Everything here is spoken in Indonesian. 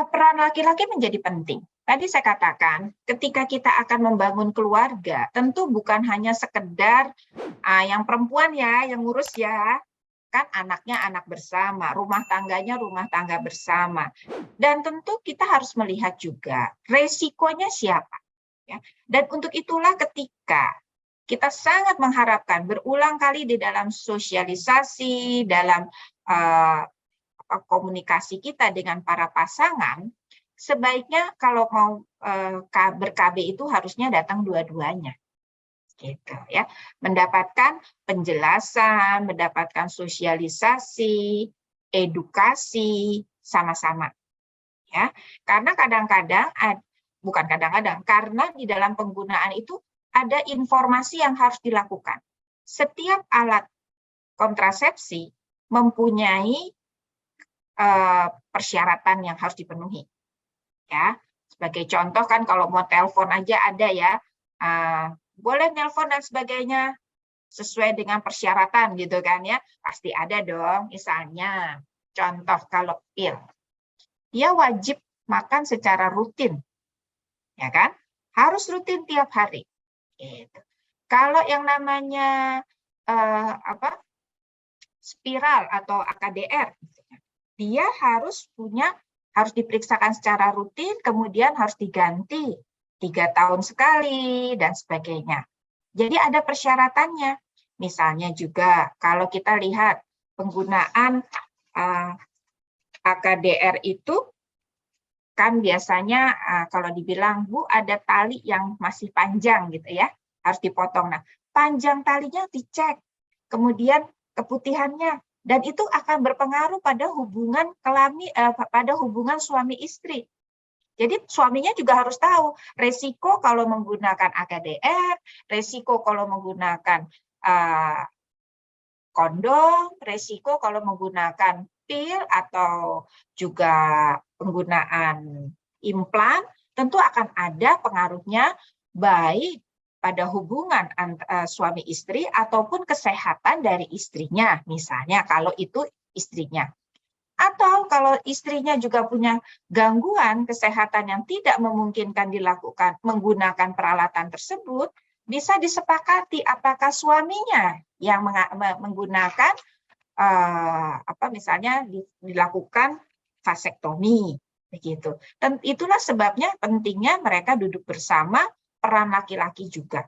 Peran laki-laki menjadi penting. Tadi saya katakan, ketika kita akan membangun keluarga, tentu bukan hanya sekedar yang perempuan ya, yang ngurus ya, kan anaknya anak bersama, rumah tangganya rumah tangga bersama. Dan tentu kita harus melihat juga resikonya siapa. Ya. Dan untuk itulah ketika kita sangat mengharapkan berulang kali di dalam sosialisasi, dalam komunikasi kita dengan para pasangan, sebaiknya kalau mau ber-KB itu harusnya datang dua-duanya. Gitu ya. Mendapatkan penjelasan, mendapatkan sosialisasi, edukasi sama-sama. Ya. Karena kadang-kadang bukan kadang-kadang, karena di dalam penggunaan itu ada informasi yang harus dilakukan. Setiap alat kontrasepsi mempunyai persyaratan yang harus dipenuhi. Ya, sebagai contoh kan kalau mau telepon aja ada ya, boleh nelpon dan sebagainya sesuai dengan persyaratan gitu kan ya, pasti ada dong. Misalnya, contoh kalau pil, dia wajib makan secara rutin, ya kan? Harus rutin tiap hari. Gitu. Kalau yang namanya spiral atau AKDR, dia harus diperiksakan secara rutin, kemudian harus diganti 3 tahun sekali, dan sebagainya. Jadi ada persyaratannya. Misalnya juga kalau kita lihat penggunaan AKDR itu, kan biasanya kalau dibilang, Bu, ada tali yang masih panjang gitu ya, harus dipotong. Nah, panjang talinya dicek, kemudian keputihannya, dan itu akan berpengaruh pada hubungan pada hubungan suami istri. Jadi suaminya juga harus tahu resiko kalau menggunakan AKDR, resiko kalau menggunakan kondom, resiko kalau menggunakan pil atau juga penggunaan implan, tentu akan ada pengaruhnya baik pada hubungan suami istri ataupun kesehatan dari istrinya, misalnya kalau itu istrinya. Atau kalau istrinya juga punya gangguan kesehatan yang tidak memungkinkan dilakukan menggunakan peralatan tersebut, bisa disepakati apakah suaminya yang menggunakan misalnya dilakukan vasektomi begitu. Dan itulah sebabnya pentingnya mereka duduk bersama, peran laki-laki juga.